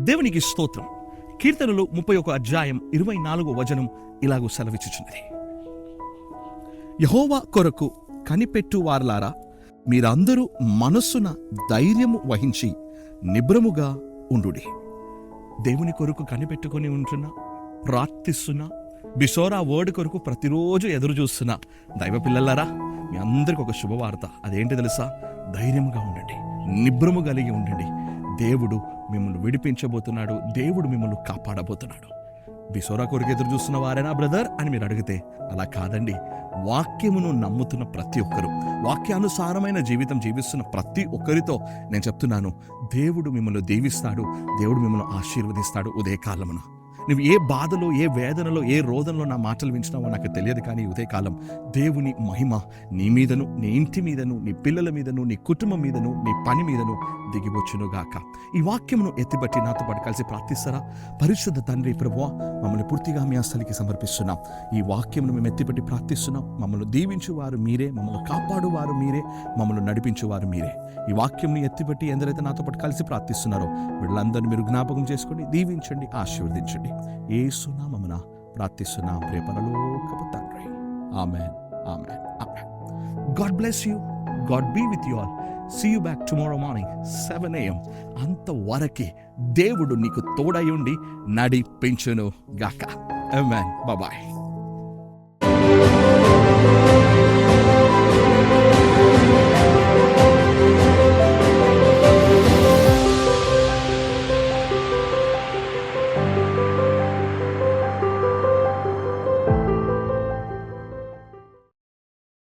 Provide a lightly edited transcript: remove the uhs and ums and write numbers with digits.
దేవునికి స్తోత్రం. కీర్తనలు 31:24 ఇలాగూ సెలవిచ్చుచున్నది. యెహోవా కొరకు కనిపెట్టు వారలారా, మీరందరూ మనస్సున ధైర్యము వహించి నిబ్రముగా ఉండుడి. దేవుని కొరకు కనిపెట్టుకొని ఉంటున్నా, ప్రార్థిస్తున్నా, బిషోరా వర్డ్ కొరకు ప్రతిరోజు ఎదురు చూస్తున్నా దైవ పిల్లలారా, మీ అందరికి ఒక శుభవార్త. అదేంటి తెలుసా? ధైర్యముగా ఉండండి, నిబ్రము కలిగి ఉండండి. దేవుడు మిమ్మల్ని విడిపించబోతున్నాడు, దేవుడు మిమ్మల్ని కాపాడబోతున్నాడు. బిషోరా కొరకు ఎదురు చూస్తున్న వారేనా బ్రదర్ అని మీరు అడిగితే అలా కాదండి. వాక్యమును నమ్ముతున్న ప్రతి ఒక్కరు, వాక్యానుసారమైన జీవితం జీవిస్తున్న ప్రతి ఒక్కరితో నేను చెప్తున్నాను, దేవుడు మిమ్మల్ని దీవిస్తాడు, దేవుడు మిమ్మల్ని ఆశీర్వదిస్తాడు. ఉదయకాలమున నువ్వు ఏ బాధలో, ఏ వేదనలో, ఏ రోదనలో నా మాటలు వింటున్నావో నాకు తెలియదు, కానీ ఉదయకాలం దేవుని మహిమ నీ మీదను, నీ ఇంటి మీదను, నీ పిల్లల మీదను, నీ కుటుంబం మీదను, నీ పని మీదను దిగివచ్చునుగాక. ఈ వాక్యమును ఎత్తిబట్టి నాతో పాటు కలిసి ప్రార్థిస్తారా? పరిశుద్ధ తండ్రి ప్రభువా, మమ్మల్ని పూర్తిగా మీ హస్తాలకి సమర్పిస్తున్నాం. ఈ వాక్యమును మేము ఎత్తిబట్టి ప్రార్థిస్తున్నాం. మమ్మల్ని దీవించువారు మీరే, మమ్మల్ని కాపాడువారు మీరే, మమ్మల్ని నడిపించువారు మీరే. ఈ వాక్యంని ఎత్తిబట్టి ఎందరైతే నాతో పాటు కలిసి ప్రార్థిస్తున్నారో వీళ్ళందరినీ మీరు జ్ఞాపకం చేసుకోండి, దీవించండి, ఆశీర్వదించండి. యేసు నామమున ప్రార్థిస్తున్నాం ప్రియ పరలోకపు తండ్రి. ఆమేన్, ఆమేన్, ఆమేన్. God bless you. God be with you all. See you back tomorrow morning 7 AM. అంతవరకే దేవుడు నీకు తోడై ఉండి నడిపించును గాక. ఆమేన్. బాయ్.